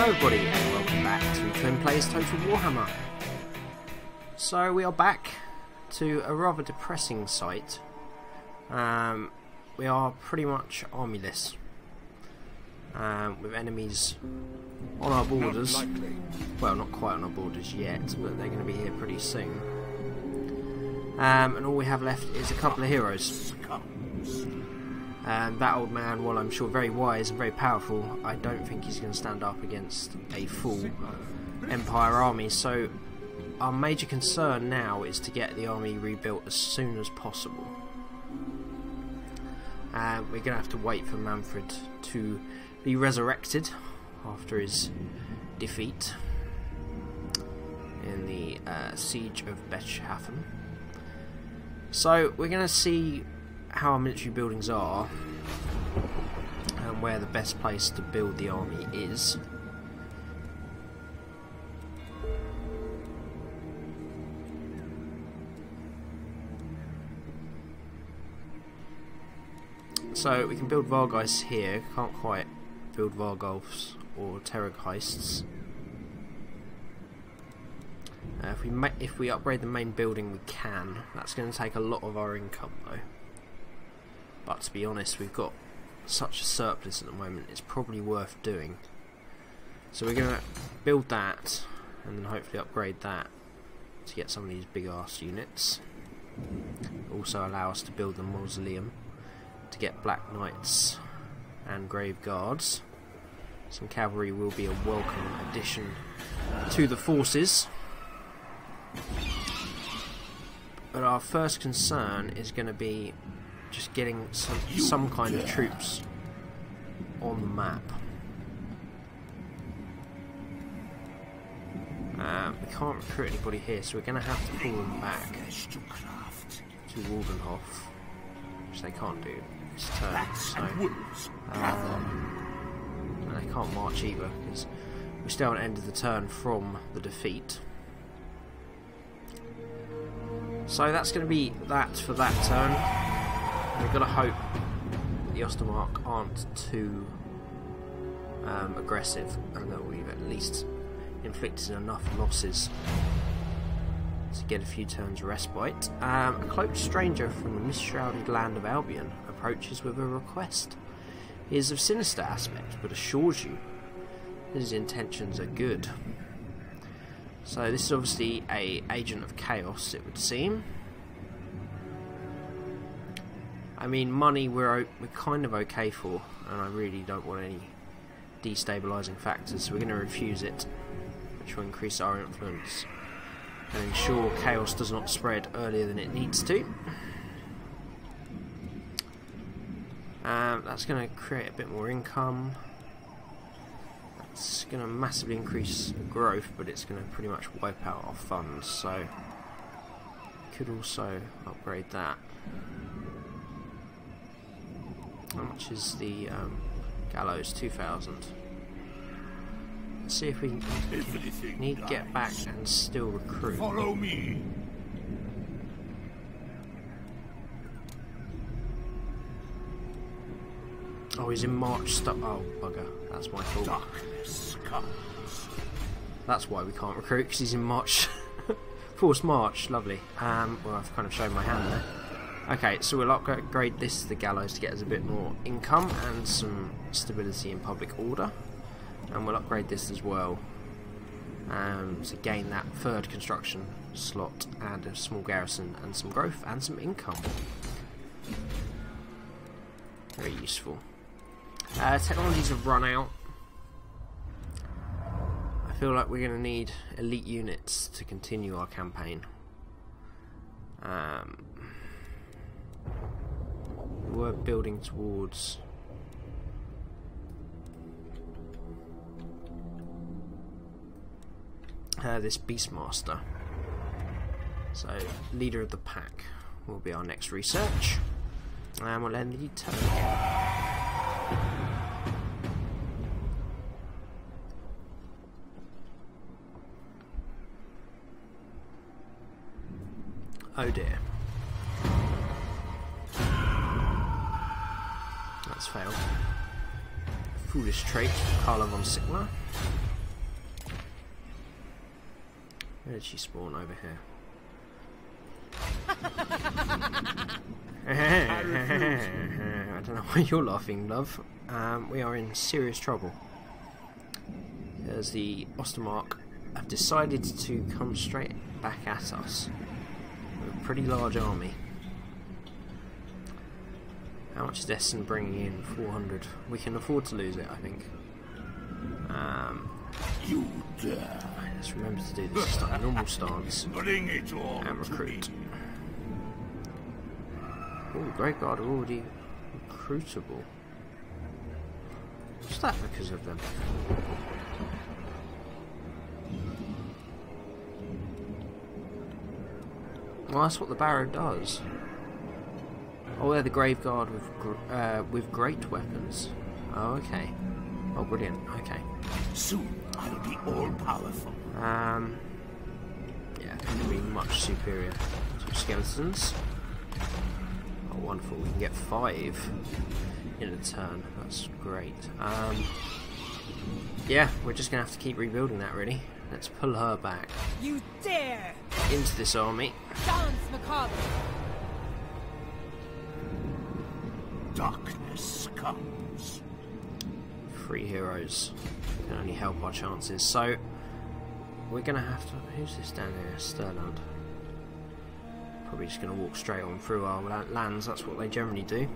everybody and welcome back to Twinplays Total Warhammer. So we are back to a rather depressing sight. We are pretty much armyless, with enemies on our borders. Well, not quite on our borders yet, but they're going to be here pretty soon. And all we have left is a couple of heroes. And that old man, while I'm sure very wise and very powerful, I don't think he's going to stand up against a full Empire army. So our major concern now is to get the army rebuilt as soon as possible. We're going to have to wait for Manfred to be resurrected after his defeat in the siege of Bechhafen. So we're going to see how our military buildings are and where the best place to build the army is. So we can build Vargeis here, can't quite build Vargolfs or Terrorgeists. If we upgrade the main building we can. That's going to take a lot of our income though. But to be honest, we've got such a surplus at the moment, it's probably worth doing. So we're going to build that and then hopefully upgrade that to get some of these big ass units. Also allow us to build the mausoleum to get Black Knights and Grave Guards. Some cavalry will be a welcome addition to the forces. But our first concern is going to be just getting some kind of troops on the map. We can't recruit anybody here, so we're going to have to pull them back to Waldenhof, which they can't do this turn. So, and they can't march either because we still haven't ended the turn from the defeat. So that's going to be that for that turn. We've got to hope the Ostermark aren't too aggressive and that we've at least inflicted enough losses to get a few turns respite. A cloaked stranger from the mist-shrouded land of Albion approaches with a request. He is of sinister aspect, but assures you his intentions are good. So this is obviously an agent of chaos, it would seem. I mean, money we're kind of okay for, and I really don't want any destabilising factors, so we're going to refuse it, which will increase our influence and ensure chaos does not spread earlier than it needs to. That's going to create a bit more income. It's going to massively increase growth, but it's going to pretty much wipe out our funds, so could also upgrade that. How much is the gallows? 2,000. Let's see if we need to get back and still recruit. Follow me. Oh, he's in March. Oh, bugger. That's my fault. That's why we can't recruit, because he's in March. Forced March. Lovely. Well, I've kind of shown my hand there. Okay, so we'll upgrade this to the gallows to get us a bit more income and some stability in public order. And we'll upgrade this as well to gain that third construction slot and a small garrison and some growth and some income. Very useful. Technologies have run out. I feel like we're going to need elite units to continue our campaign. We're building towards this Beastmaster. So, leader of the pack will be our next research, and we'll end the turn again. Oh dear. That's failed. Foolish trait, Carla von Sigma. Where did she spawn? Over here. I don't know why you're laughing, love. We are in serious trouble. As the Ostermark have decided to come straight back at us with a pretty large army. How much is Essen bringing in? 400. We can afford to lose it, I think. You dare. Let's remember to do this normal stance Bring it all and recruit. Oh, Great Guard are already recruitable. What's that because of them? Well, that's what the Barrow does. Oh, they're the Grave Guard with great weapons. Oh, okay. Oh, brilliant. Okay. Soon I'll be all powerful. Yeah, it'll be much superior. 2 skeletons. Oh, wonderful. We can get 5 in a turn. That's great. Yeah, we're just gonna have to keep rebuilding that, really. Let's pull her back. You dare! Into this army. Dance macabre! Darkness comes. 3 heroes can only help our chances. So we're gonna have to. Who's this down here? Stirland. Probably just gonna walk straight on through our lands. That's what they generally do,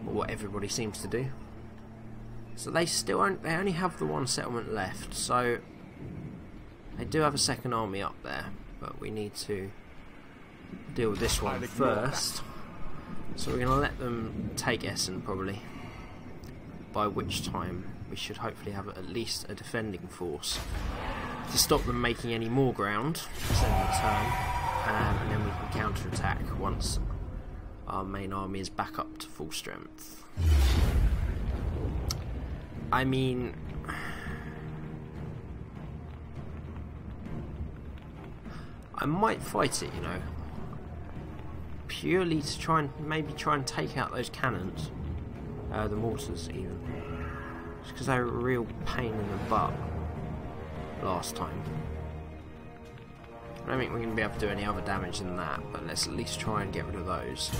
or what everybody seems to do. So they only have the 1 settlement left. So they do have a second army up there, but we need to deal with this one first. So we're going to let them take Essen probably, by which time we should hopefully have at least a defending force to stop them making any more ground for the turn, and then we can counter-attack once our main army is back up to full strength. I mean, I might fight it, you know, purely to try and take out those cannons, the mortars even, just because they were a real pain in the butt last time. I don't think we're going to be able to do any other damage than that, but let's at least try and get rid of those.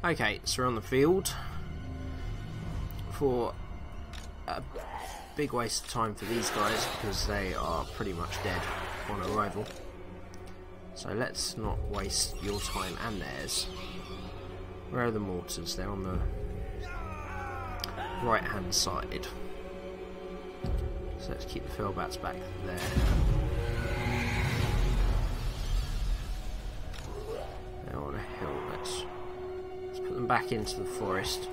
Okay, so we're on the field for a big waste of time for these guys because they are pretty much dead on arrival. So let's not waste your time and theirs. Where are the mortars? They're on the right hand side. So let's keep the fellbats back there. They're on a hill. Let's put them back into the forest.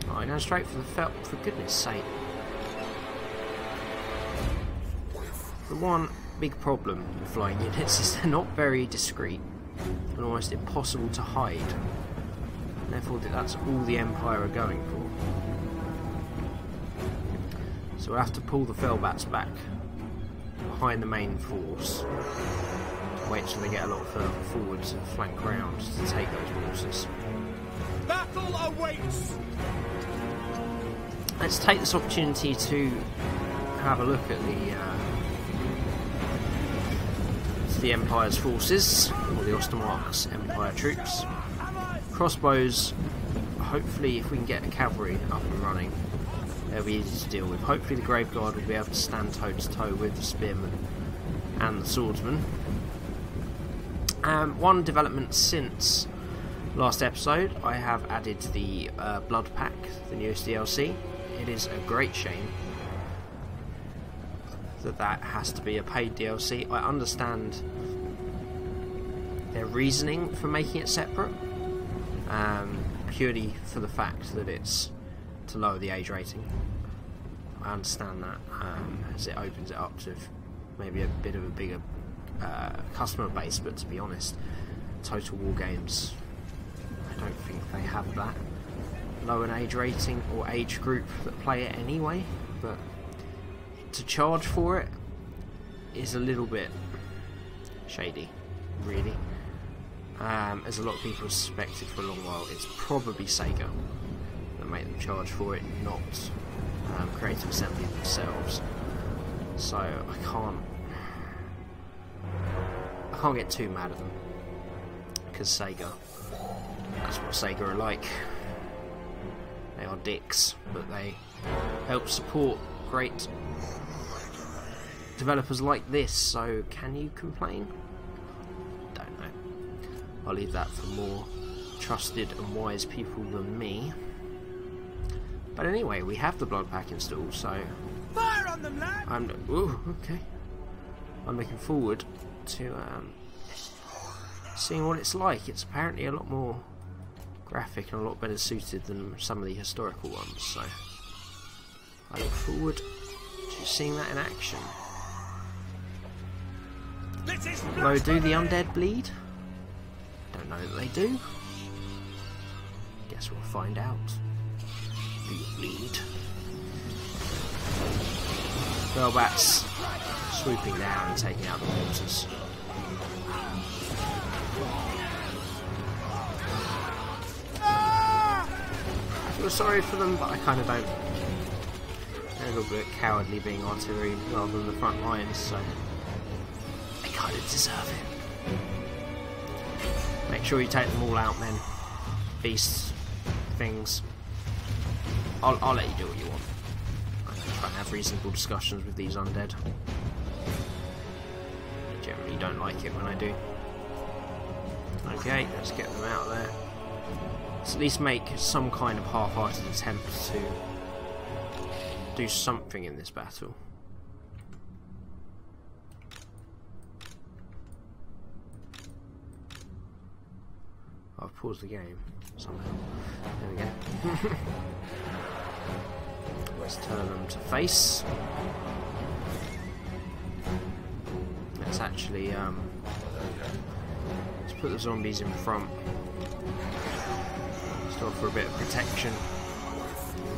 Oh, now straight for the fell. For goodness sake. The one big problem with flying units is they're not very discreet and almost impossible to hide. And therefore that's all the Empire are going for. So we'll have to pull the fellbats back behind the main force. Wait till they get a lot further forward to flank round to take those mortars. Battle awaits! Let's take this opportunity to have a look at the Empire's forces, or the Ostermark's Empire troops. Crossbows, hopefully if we can get the cavalry up and running, they'll be easy to deal with. Hopefully the Grave Guard will be able to stand toe to toe with the spearmen and the swordsmen. One development since last episode, I have added the Blood Pack, the newest DLC. It is a great shame that has to be a paid DLC. I understand their reasoning for making it separate, purely for the fact that it's to lower the age rating. I understand that, as it opens it up to maybe a bit of a bigger customer base, but to be honest, Total War games, I don't think they have that low an age rating or age group that play it anyway, but to charge for it is a little bit shady, really. As a lot of people have suspected for a long while, it's probably Sega that make them charge for it, not creative assembly themselves. So I can't get too mad at them, because Sega, that's what Sega are like. They are dicks, but they help support great developers like this, so can you complain? Don't know. I'll leave that for more trusted and wise people than me. But anyway, we have the blood pack installed, so Fire on them, lad! I'm looking forward to seeing what it's like. It's apparently a lot more graphic and a lot better suited than some of the historical ones, so I look forward to seeing that in action. Although, do the undead bleed? Don't know that they do. Guess we'll find out. Do you bleed? Girlbats swooping down and taking out the monsters. I feel sorry for them, but I kind of don't. They're a little bit cowardly being artillery rather than the front lines, so they kind of deserve it. Make sure you take them all out, men. Beasts, things. I'll let you do what you want. I try and have reasonable discussions with these undead. I generally don't like it when I do. Okay, let's get them out of there. Let's at least make some kind of half-hearted attempt to do something in this battle. I've paused the game somehow. There we go. Let's turn them to face. Let's actually let's put the zombies in front. Just offer a bit of protection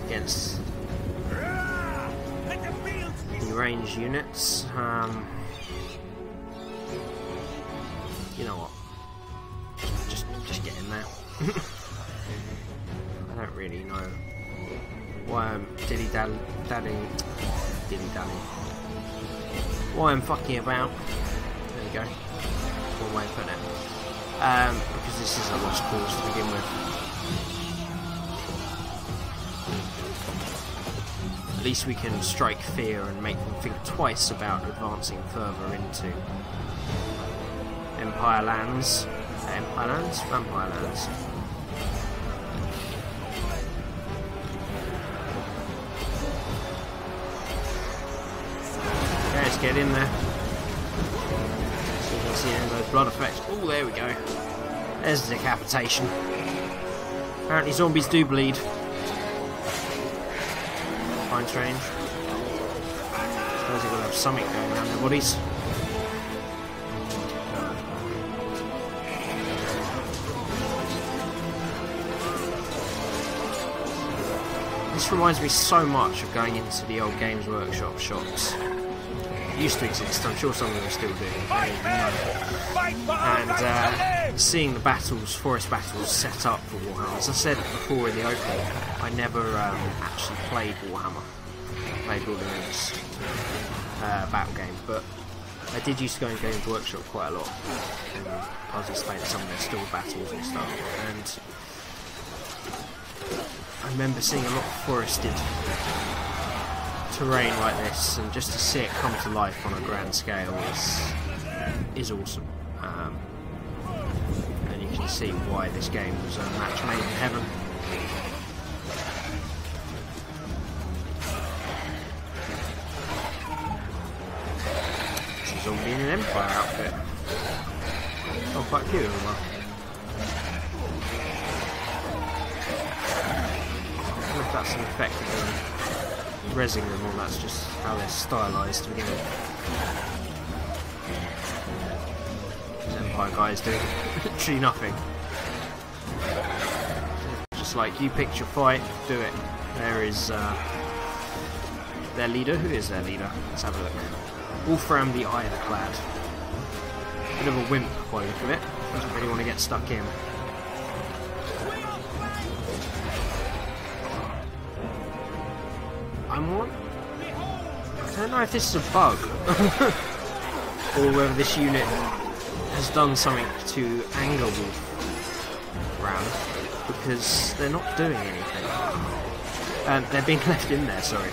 against the ranged units. You know what? Just get in there. I don't really know why I'm dilly-dally. Why I'm fucking about. There we go. One way of putting it. Because this is a lost cause to begin with. At least we can strike fear and make them think twice about advancing further into Empire lands. Empire lands? Vampire lands. Okay, let's get in there. So you can see any of those blood effects. Oh, there we go. There's the decapitation. Apparently zombies do bleed. Fine, strange. Suppose it will have something going around their bodies. This reminds me so much of going into the old Games Workshop shops. It used to exist, I'm sure some of them still do. And seeing the battles, forest battles set up for Warhammer. As I said before in the opening, I never actually played Warhammer. Played Lord of the Rings battle game, but I did used to go in Games Workshop quite a lot. And I was explaining some of their store battles and stuff. And I remember seeing a lot of forested terrain like this, and just to see it come to life on a grand scale is awesome. And you can see why this game was a match made in heaven. This is all being an Empire outfit. Oh, quite a few of them are. I don't know if that's an effect of them rezzing them, or that's just how they're stylised to begin with. These Empire guys do literally nothing. Just like, you picked your fight, do it. There is their leader. Who is their leader? Let's have a look. Wolfram the Ironclad. Bit of a wimp by the look of it. Doesn't really want to get stuck in. I I don't know if this is a bug or whether this unit has done something to anger Wolf Ram, because they're not doing anything. They're being left in there, sorry.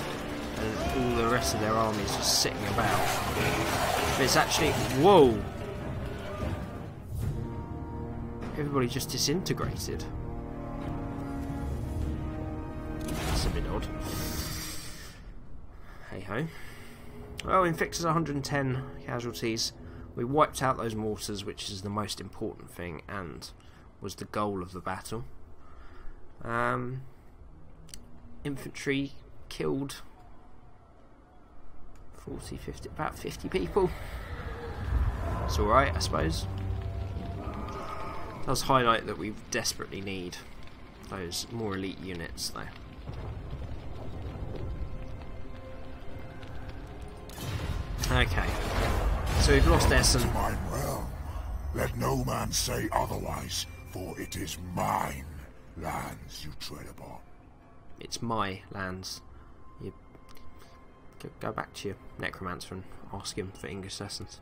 And all the rest of their army is just sitting about. But it's actually... Whoa! Everybody just disintegrated. That's a bit odd. Hey ho. Well, inflicted 110 casualties. We wiped out those mortars, which is the most important thing and was the goal of the battle. Infantry killed 40, 50, about 50 people. It's alright, I suppose. It does highlight that we desperately need those more elite units, though. Okay, so we've lost Essen. Mine realm. Let no man say otherwise, for it is mine lands you tread upon. It's my lands. You go back to your necromancer and ask him for English lessons.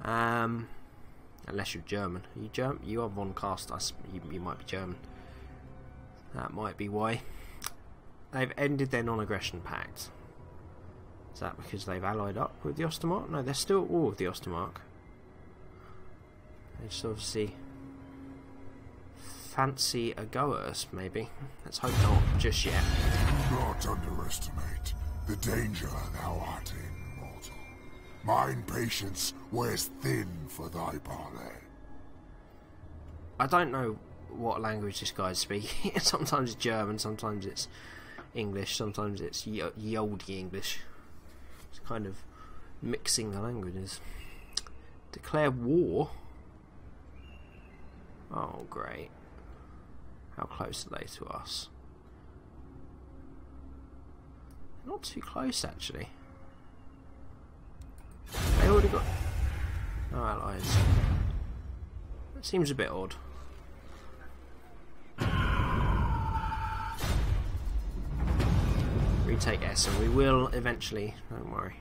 Unless you're German. Are you German? You are von Cast. You might be German. That might be why. They've ended their non-aggression pact. Is that because they've allied up with the Ostermark? No, they're still at war with the Ostermark. They just obviously fancy a go at us, maybe. Let's hope not just yet. Do not underestimate the danger thou art in, mortal. Mine patience wears thin for thy parley. I don't know what language this guy's speaking. Sometimes it's German, sometimes it's English, sometimes it's ye olde English. It's kind of mixing the languages. Declare war? Oh, great. How close are they to us? Not too close, actually. They already got no allies. That seems a bit odd. Retake Essen. We will eventually, don't worry.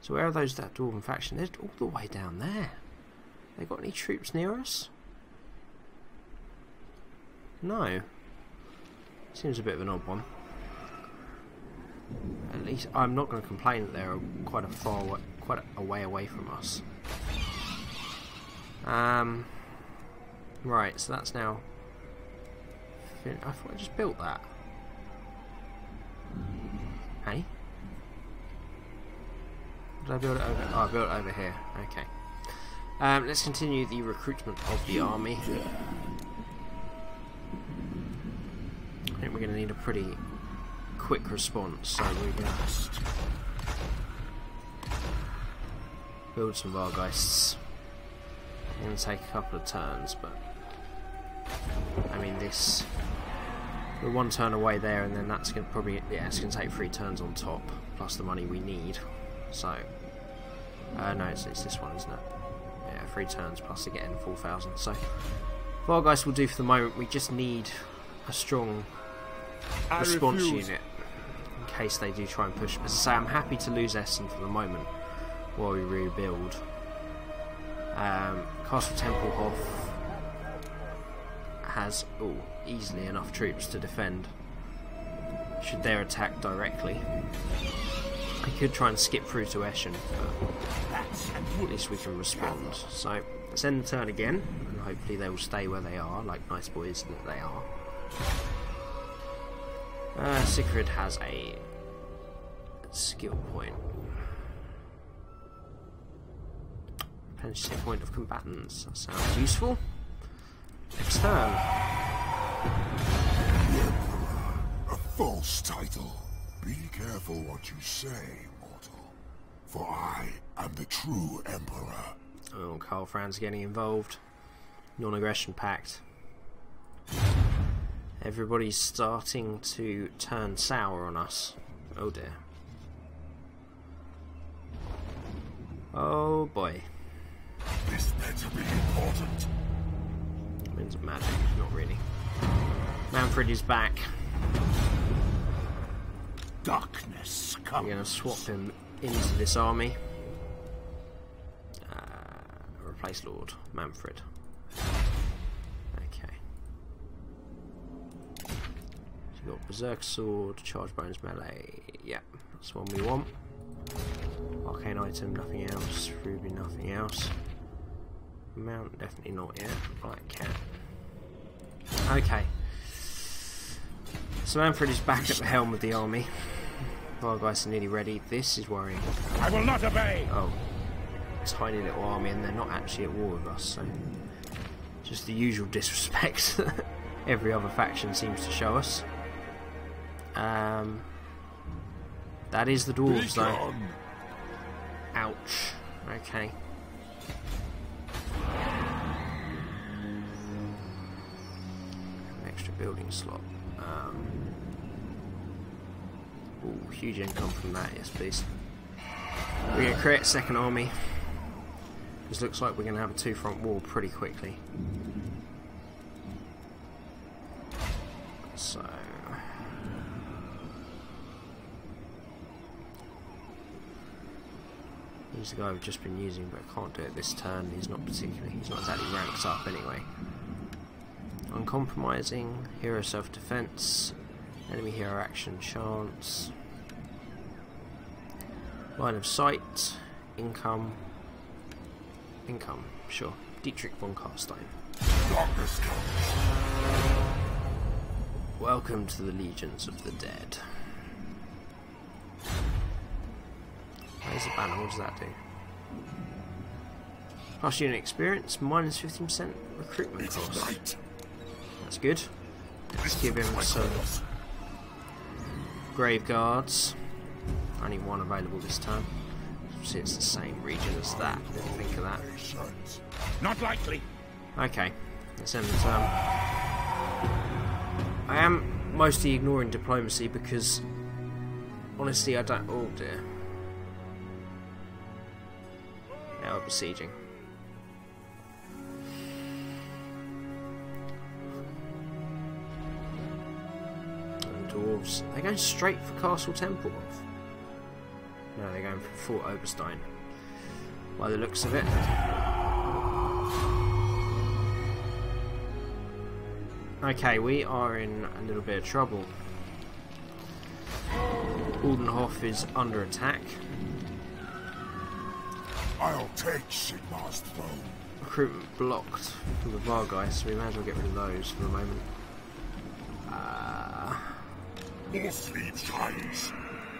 So where are those, that Dwarven faction? They're all the way down there. They got any troops near us? No. Seems a bit of an odd one. At least I'm not going to complain that they're quite a way away from us. Right, so that's now. I thought I just built that. Hey? Did I build it over? Oh, I built it over here. Okay. Let's continue the recruitment of the army. I think we're going to need a pretty quick response, so we're going to build some Vargeists. It's going to take a couple of turns, but I mean this. We're one turn away there, and then that's going to probably it's going to take 3 turns on top, plus the money we need. So no, it's this one, isn't it? Yeah, 3 turns plus again 4,000. So Vargeist will do for the moment. We just need a strong response unit in case they do try and push. As I say, I'm happy to lose Essen for the moment while we rebuild. Castle Tempelhof has easily enough troops to defend should they attack directly. I could try and skip through to Eschen, but at least we can respond. So let's end the turn again, and hopefully they will stay where they are, like nice boys that they are. Sigrid has a skill point. Pension point of combatants. That sounds useful. Next turn. The Emperor, a false title. Be careful what you say, mortal. For I am the true Emperor. Oh, Karl Franz getting involved. Non-aggression pact. Everybody's starting to turn sour on us. Oh dear. Oh boy. This better be important. Winds of magic, not really. Manfred is back. Darkness We're comes. going to swap him into this army. Replace Lord Manfred. Okay. So you've got Berserk Sword, Charge Bones Melee. Yep, that's the one we want. Arcane item, nothing else. Ruby, nothing else. Mount, definitely not yet. Black Cat. Okay. So Manfred is back at the helm of the army. Vargeist are nearly ready. This is worrying. I will not obey. Oh. Tiny little army, and they're not actually at war with us, so just the usual disrespect that every other faction seems to show us. That is the dwarves, though. Ouch. Okay. An extra building slot. Ooh, huge income from that, yes please. We're going to create a second army. This looks like we're going to have a two-front war pretty quickly. So... he's the guy we've just been using, but I can't do it this turn. He's not exactly ranked up anyway. Uncompromising, hero self-defense, enemy hero action chance, line of sight, income, sure. Dietrich von Karstein. Welcome to the legions of the dead. There's a banner, what does that do? Plus unit experience, minus 15% recruitment cost. That's good. Let's give him some grave guards. Only one available this time. See, it's the same region as that. Didn't think of that. Not likely. Okay, let's end the turn. I am mostly ignoring diplomacy because honestly I don't. Oh dear. Now we're besieging. And dwarves. They're going straight for Castle Temple. No, they're going for Fort Oberstein. By the looks of it. Okay, we are in a little bit of trouble. Oldenhof is under attack. I'll take Sigmar's throne. Recruitment blocked from the Vargeist, so we may as well get rid of those for the moment. More sleep times.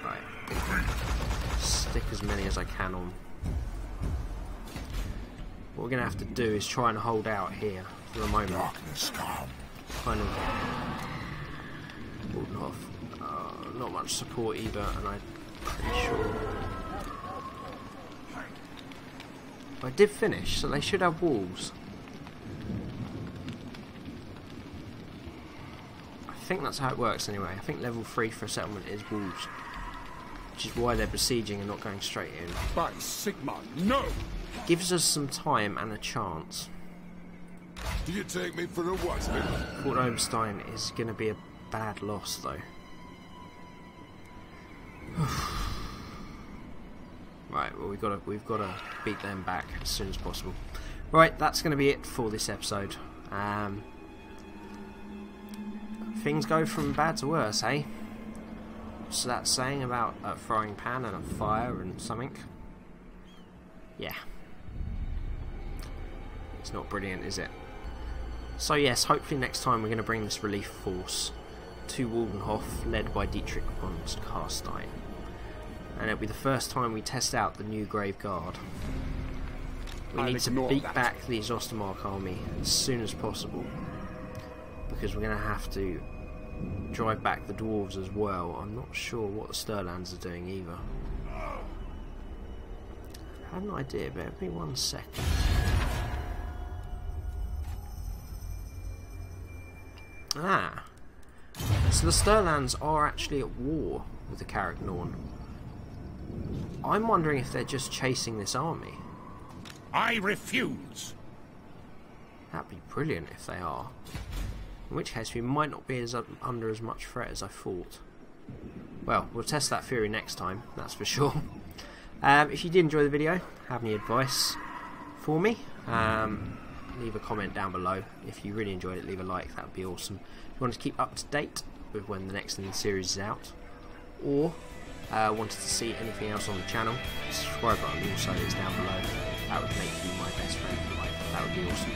Right. Stick as many as I can on. What we're going to have to do is try and hold out here for the moment. Darkness come. Kind of Oldenhof. Not much support either, and I'm pretty sure I did finish, so they should have walls. I think that's how it works anyway. I think level 3 for a settlement is walls, which is why they're besieging and not going straight in. By Sigmar, no! Gives us some time and a chance. Do you take me for a what? Fort Oberstein is going to be a bad loss, though. Right, well we've got to beat them back as soon as possible. Right, that's going to be it for this episode. Things go from bad to worse, eh? What's that saying about a frying pan and a fire and something? Yeah. It's not brilliant, is it? So yes, hopefully next time we're going to bring this relief force to Waldenhof, led by Dietrich von Karstein. And it'll be the first time we test out the new Grave Guard. We need to beat back the Ostermark army as soon as possible, because we're going to have to drive back the dwarves as well. I'm not sure what the Stirlands are doing either. I have an idea, but it'll be 1 second. Ah, so the Stirlands are actually at war with the Caragnorn. I'm wondering if they're just chasing this army. I refuse. That'd be brilliant if they are. In which case we might not be under as much threat as I thought. well, we'll test that theory next time, that's for sure. If you did enjoy the video, have any advice for me, leave a comment down below. If you really enjoyed it, leave a like, that would be awesome. If you want to keep up to date with when the next in the series is out, or wanted to see anything else on the channel, the subscribe button also is down below. That would make you my best friend for life. That would be awesome.